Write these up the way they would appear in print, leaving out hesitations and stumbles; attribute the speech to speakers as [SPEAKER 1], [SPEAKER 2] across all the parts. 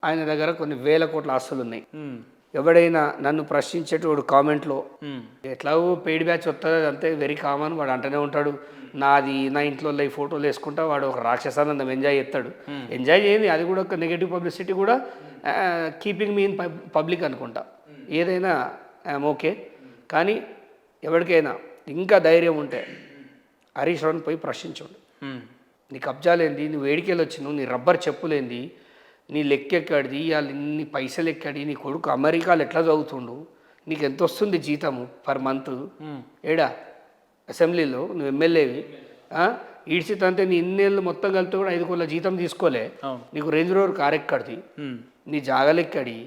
[SPEAKER 1] ఆయన దగ్గర కొన్ని వేల కోట్ల ఆస్తులు ఉన్నాయి. ఎవడైనా నన్ను ప్రశ్నించేటోడు కామెంట్లో ఎట్లాగో పెయిడ్ బ్యాచ్ వస్తుంది, అంతే వెరీ కామన్, వాడు అంటూనే ఉంటాడు నాది నా ఇంట్లో ఈ ఫోటోలు వేసుకుంటా వాడు ఒక రాక్షసానందం ఎంజాయ్ చేస్తాడు. ఎంజాయ్ చేయండి, అది కూడా ఒక నెగటివ్ పబ్లిసిటీ కూడా, కీపింగ్ మీ ఇన్ పబ్లిక్ అనుకుంటా. ఏదైనా ఓకే, కానీ ఎవరికైనా ఇంకా ధైర్యం ఉంటే హరీష్ రావుని పోయి ప్రశ్నించండి. నీ కబ్జాలేంది, నువ్వు వేడికెళ్ళి వచ్చినావు, నీ రబ్బర్ చెప్పులేంది, నీ లెక్కెక్కడిది, వాళ్ళు ఇన్ని పైసలు ఎక్కడి, నీ కొడుకు అమెరికాలో ఎట్లా చదువుతుండు, నీకు ఎంత వస్తుంది జీతము పర్ మంత్, ఏడా అసెంబ్లీలో నువ్వు ఎమ్మెల్యేవి, ఈడ్చితంతే నీ ఇన్నేళ్ళు మొత్తం కలిపి కూడా 5 కోట్ల జీతం తీసుకోలే, నీకు రేంజ్ రోవర్ కార్ ఎక్కడిది, నీ జాగలెక్కడి,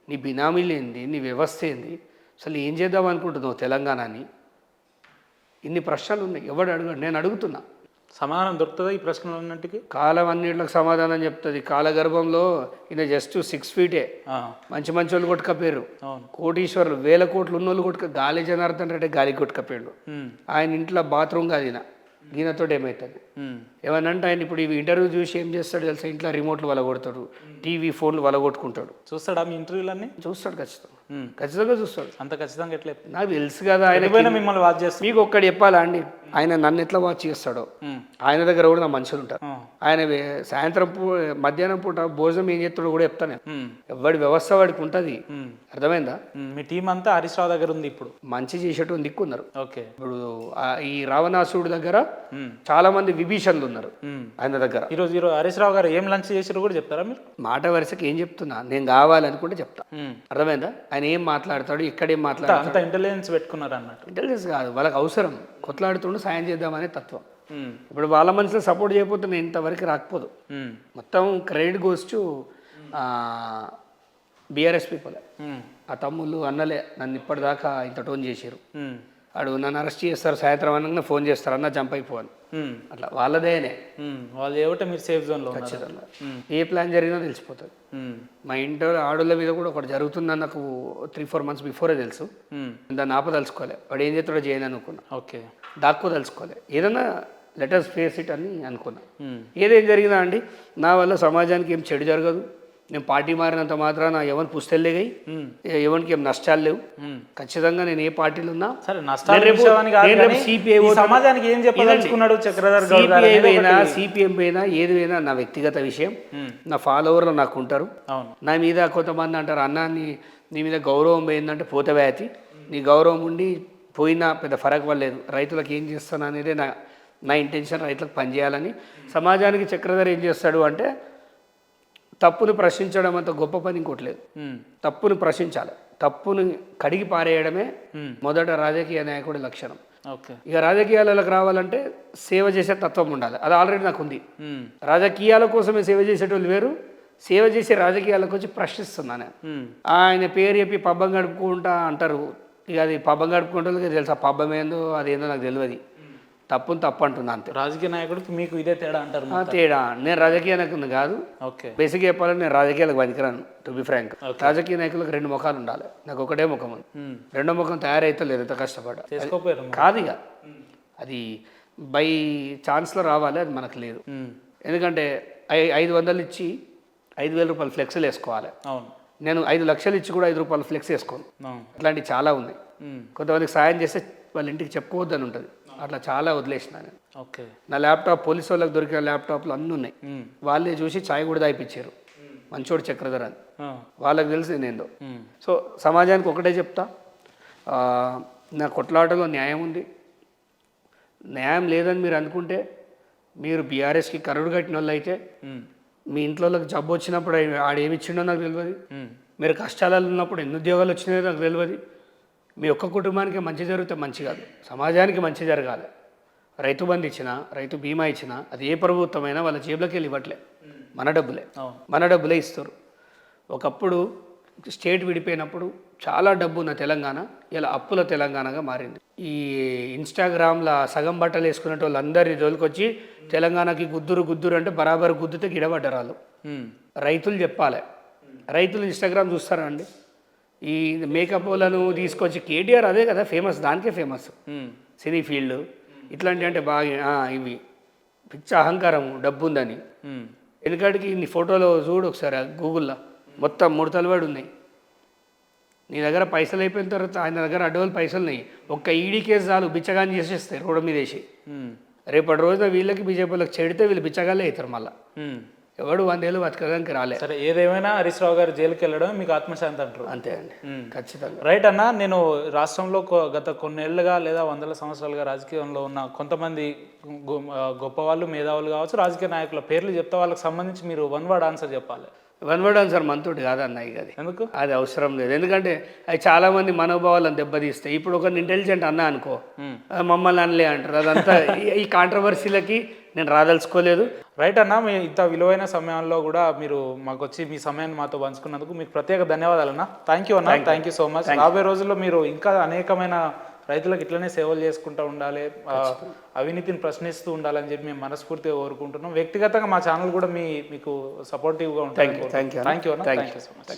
[SPEAKER 1] నీ బినామీలు ఏంది, నీ వ్యవస్థ ఏంది, అసలు ఏం చేద్దాం అనుకుంటున్నావు తెలంగాణని? ఇన్ని ప్రశ్నలు ఉన్నాయి, ఎవడు అడగడు, నేను అడుగుతున్నా.
[SPEAKER 2] సమాధానం దొరుకుతుందా ఈ ప్రశ్నలన్నింటికి?
[SPEAKER 1] కాలం అన్నింటికి సమాధానం చెప్తుంది. కాలగర్భంలో ఈయన జస్ట్ 6 ఫీటే, మంచి మంచి వాళ్ళు కొట్టుకపోయారు, కోటీశ్వరులు, వేల కోట్లు ఉన్నోళ్ళు గాలి జనార్దన్ రెడ్డి గాలి కొట్టుకపోయాడు. ఆయన ఇంట్లో బాత్రూమ్ కాదు ఈయన, ఈయనతో ఏమవుతుంది ఏమనంటే ఆయన ఇప్పుడు ఇవి ఇంటర్వ్యూ చూసి ఏం చేస్తాడు తెలుసా, ఇంట్లో రిమోట్లు వలగొడతాడు, టీవీ ఫోన్లు వలగొట్టుకుంటాడు.
[SPEAKER 2] చూస్తాడా మీ ఇంటర్వ్యూలన్నీ?
[SPEAKER 1] చూస్తాడు, ఖచ్చితంగా చూస్తాడు.
[SPEAKER 2] అంత ఖచ్చితంగా ఎట్లా?
[SPEAKER 1] నాకు తెలుసు కదా ఆయన
[SPEAKER 2] మిమ్మల్ని వాచ్ చేస్తాడు.
[SPEAKER 1] మీకు ఒక్కటి చెప్పాలా అండి, ఆయన నన్ను ఎట్లా వాచ్ చేస్తాడో, ఆయన దగ్గర కూడా నా మనుషులు ఉంటారు. ఆయన సాయంత్రం మధ్యాహ్నం పూట భోజనం ఏం చేస్తాడో కూడా చెప్తాను. ఎవడి వ్యవస్థ వాడికి ఉంటుంది, అర్థమైందా?
[SPEAKER 2] మీ టీం అంతా హరీష్ రావు దగ్గర ఉంది ఇప్పుడు,
[SPEAKER 1] మంచి చేసేటోని దిక్కున్నారు.
[SPEAKER 2] ఓకే,
[SPEAKER 1] ఇప్పుడు ఈ రావణాసుడు దగ్గర చాలా మంది విభీషణులు ఉన్నారు ఆయన దగ్గర.
[SPEAKER 2] ఈరోజు హరీష్ రావు గారు ఏం లంచ్ చేసారో కూడా చెప్తారా మీరు?
[SPEAKER 1] మాట వరుసకి ఏం చెప్తున్నా, నేను కావాలనుకుంటే చెప్తా, అర్థమైందా? ఆయన ఏం మాట్లాడతాడు, ఇక్కడేం మాట్లాడతాడు,
[SPEAKER 2] అంత ఇంటెలిజెన్స్ పెట్టుకున్నారు అన్నట్టు.
[SPEAKER 1] ఇంటెలిజెన్స్ కాదు, వాళ్ళకి అవసరం, కొట్లాడుతుండు సాయం చేద్దామనే తత్వం. ఇప్పుడు వాళ్ళ మనుషులు సపోర్ట్ చేయకపోతే నేను ఇంతవరకు రాకపోదు. మొత్తం credit goes to BRS people. ఆ తమ్ముళ్ళు అన్నలే నన్ను ఇప్పటిదాకా ఇంత టోన్ చేశారు. అడు నన్ను అరెస్ట్ చేస్తారు, సాయంత్రం అనగానే ఫోన్ చేస్తారు, అన్న జంప్ అయిపోవాలి, అట్లా వాళ్ళదేనే.
[SPEAKER 2] వాళ్ళు ఏమిటో మీరు సేఫ్ జోన్లో
[SPEAKER 1] ఖచ్చితంగా ఏ ప్లాన్ జరిగినా తెలిసిపోతుంది. మా ఇంట్లో ఆడోళ్ళ మీద కూడా ఒకటి జరుగుతుందని నాకు 3-4 months బిఫోరే తెలుసు. దాన్ని ఆపదలుచుకోలే, వాడు ఏం చేస్తాడో చేయని అనుకున్నా.
[SPEAKER 2] ఓకే,
[SPEAKER 1] దాక్కోదలుచుకోలే, ఏదన్నా లెటర్స్ ఫేస్ ఇట్ అని అనుకున్నా. ఏదేం జరిగినా అండి, నా వల్ల సమాజానికి ఏం చెడు జరగదు. నేను పార్టీ మారినంత మాత్రాన ఎవరి పుస్తెల్లేగాయి, ఎవరికి ఏం నష్టాలు లేవు. ఖచ్చితంగా నేను ఏ పార్టీలు ఉన్నా సిపిఎం పైన ఏది పోయినా నా వ్యక్తిగత విషయం. నా ఫాలోవర్లు నాకు ఉంటారు. నా మీద కొంతమంది అంటారు, అన్న నీ మీద గౌరవం పోయిందంటే పోతవ్యాతి, నీ గౌరవం ఉండి పోయినా పెద్ద ఫరక్ పడలేదు. రైతులకు ఏం చేస్తాను అనేది నా ఇంటెన్షన్, రైతులకు పనిచేయాలని. సమాజానికి చక్రధర్ ఏం చేస్తాడు అంటే, తప్పును ప్రశ్నించడం అంత గొప్ప పని ఇంకోటి లేదు. తప్పును ప్రశ్నించాలి, తప్పును కడిగి పారేయడమే మొదట రాజకీయ నాయకుడి లక్షణం. ఇక రాజకీయాలకు రావాలంటే సేవ చేసే తత్వం ఉండాలి, అది ఆల్రెడీ నాకు ఉంది. రాజకీయాల కోసమే సేవ చేసేటోళ్ళు వేరు, సేవ చేసే రాజకీయాలకు వచ్చి ప్రశ్నిస్తున్నాను. ఆయన పేరు చెప్పి పబ్బం గడుపుకుంటా అంటారు, ఇక అది పబ్బం గడుపుకుంటే తెలుసా, పబ్బం ఏందో అదేందో నాకు తెలియదు. తప్పును తప్పు అంటున్నా అంతే.
[SPEAKER 2] రాజకీయ నాయకుడికి మీకు ఇదే తేడా అంటారు?
[SPEAKER 1] తేడా, నేను రాజకీయ నాయకుడిని కాదు.
[SPEAKER 2] ఓకే,
[SPEAKER 1] బేసిక్గా చెప్పాలంటే నేను రాజకీయాలకు పనికిరాను, టు బి ఫ్రాంక్. రాజకీయ నాయకులకు 2 ముఖాలు ఉండాలి, నాకు ఒకటే ముఖం ఉంది. 2వ ముఖం తయారైతే లేదు, ఎంత కష్టపడ్డా కాదు. ఇక అది బై ఛాన్స్లో రావాలి, అది మనకు లేదు. ఎందుకంటే 500 ఇచ్చి 5,000 రూపాయలు ఫ్లెక్స్లు వేసుకోవాలి. నేను 5 లక్షలు ఇచ్చి కూడా 5 రూపాయలు ఫ్లెక్స్ వేసుకోను. అట్లాంటివి చాలా ఉన్నాయి. కొంతమందికి సాయం చేస్తే వాళ్ళ ఇంటికి చెప్పుకోవద్దని ఉంటుంది, అట్లా చాలా వదిలేసిన నేను.
[SPEAKER 2] ఓకే,
[SPEAKER 1] నా ల్యాప్టాప్ పోలీసు వాళ్ళకి దొరికిన ల్యాప్టాప్లు అన్నీ ఉన్నాయి. వాళ్ళే చూసి ఛాయ్ కూడా దాయిపించారు, మంచోడు చక్రధర్ అని. వాళ్ళకి తెలిసి నేనేందో. సో సమాజానికి ఒకటే చెప్తా, నా కొట్లాటలో న్యాయం ఉంది. న్యాయం లేదని మీరు అనుకుంటే, మీరు బీఆర్ఎస్కి కరుడు కట్టిన వాళ్ళు అయితే, మీ ఇంట్లో జబ్బు వచ్చినప్పుడు ఆడేమి ఇచ్చిండో నాకు తెలియదు. మీరు కష్టాలలో ఉన్నప్పుడు ఎన్ని ఉద్యోగాలు వచ్చినాయో నాకు తెలియదు. మీ ఒక్క కుటుంబానికి మంచి జరిగితే మంచి కాదు, సమాజానికి మంచి జరగాలి. రైతు బంధు ఇచ్చినా, రైతు బీమా ఇచ్చినా, అది ఏ ప్రభుత్వమైనా వాళ్ళ జేబులోకి వెళ్ళి ఇవ్వట్లే, మన డబ్బులే ఇస్తారు. ఒకప్పుడు స్టేట్ విడిపోయినప్పుడు చాలా డబ్బు ఉన్న తెలంగాణ ఇలా అప్పుల తెలంగాణగా మారింది. ఈ ఇన్స్టాగ్రామ్లో సగం బట్టలు వేసుకునే వాళ్ళందరి రోజుకొచ్చి తెలంగాణకి గుద్దురు అంటే బరాబర్ గుద్దుతే గిడబడ్డారు వాళ్ళు. రైతులు చెప్పాలి, రైతులు ఇన్స్టాగ్రామ్ చూస్తారా అండి? ఈ మేకప్ వాళ్ళను తీసుకొచ్చి కేటీఆర్ అదే కదా ఫేమస్, దానికే ఫేమస్ సినీ ఫీల్డ్. ఇట్లాంటివి అంటే బాగా ఇవి పిచ్చ అహంకారం, డబ్బు ఉందని. ఎందుకంటే ఇన్ని ఫోటోలో చూడు ఒకసారి గూగుల్లో, మొత్తం ముడతలు ఉన్నాయి. నీ దగ్గర పైసలు అయిపోయిన తర్వాత ఆయన దగ్గర అడ్డవాళ్ళు పైసలు ఉన్నాయి. ఒక్క ఈడీ కేసు చాలు బిచ్చగాని చేసేస్తాయి రోడ్డు మీద వేసి. రేపటి రోజున వీళ్ళకి బీజేపీ వాళ్ళకి చెడితే వీళ్ళు బిచ్చగాళ్ళే అవుతారు. మళ్ళీ ఎవడు 100 ఏళ్ళు బతకడానికి రాలే.
[SPEAKER 2] సరే, ఏదేమైనా హరీష్ రావు గారు జైలుకి వెళ్ళడం మీకు ఆత్మశాంతి అంటారు.
[SPEAKER 1] అంతే అండి, ఖచ్చితంగా.
[SPEAKER 2] రైట్ అన్న, నేను రాష్ట్రంలో గత కొన్నేళ్లుగా లేదా 100 సంవత్సరాలుగా రాజకీయంలో ఉన్న కొంతమంది గొప్ప వాళ్ళు, మేధావులు కావచ్చు, రాజకీయ నాయకుల పేర్లు చెప్తా, వాళ్ళకి సంబంధించి మీరు 1 వర్డ్ ఆన్సర్ చెప్పాలి.
[SPEAKER 1] 1 వర్డ్ ఆన్సర్ మనతోటి కాదన్న ఇక అది.
[SPEAKER 2] ఎందుకు?
[SPEAKER 1] అది అవసరం లేదు. ఎందుకంటే అవి చాలామంది మనోభావాలను దెబ్బతీస్తాయి. ఇప్పుడు ఒక ఇంటెలిజెంట్ అన్నా అనుకో, మమ్మల్ని అనలే అంటారు. అదంతా ఈ కాంట్రవర్సీలకి నేను రాదలుచుకోలేదు.
[SPEAKER 2] రైట్ అన్న, మీ ఇంత విలువైన సమయంలో కూడా మీరు మాకు వచ్చి మీ సమయాన్ని మాతో పంచుకున్నందుకు మీకు ప్రత్యేక ధన్యవాదాలు అన్న. థ్యాంక్ యూ అన్న, థ్యాంక్ యూ సో మచ్. రాబోయే రోజుల్లో మీరు ఇంకా అనేకమైన రైతులకు ఇట్లనే సేవలు చేసుకుంటూ ఉండాలి, అవినీతిని ప్రశ్నిస్తూ ఉండాలని చెప్పి మేము మనస్ఫూర్తిగా కోరుకుంటున్నాం. వ్యక్తిగతంగా మా ఛానల్ కూడా మీకు సపోర్టివ్గా ఉంటాయి. థ్యాంక్ యూ అన్న, థ్యాంక్ యూ సో మచ్.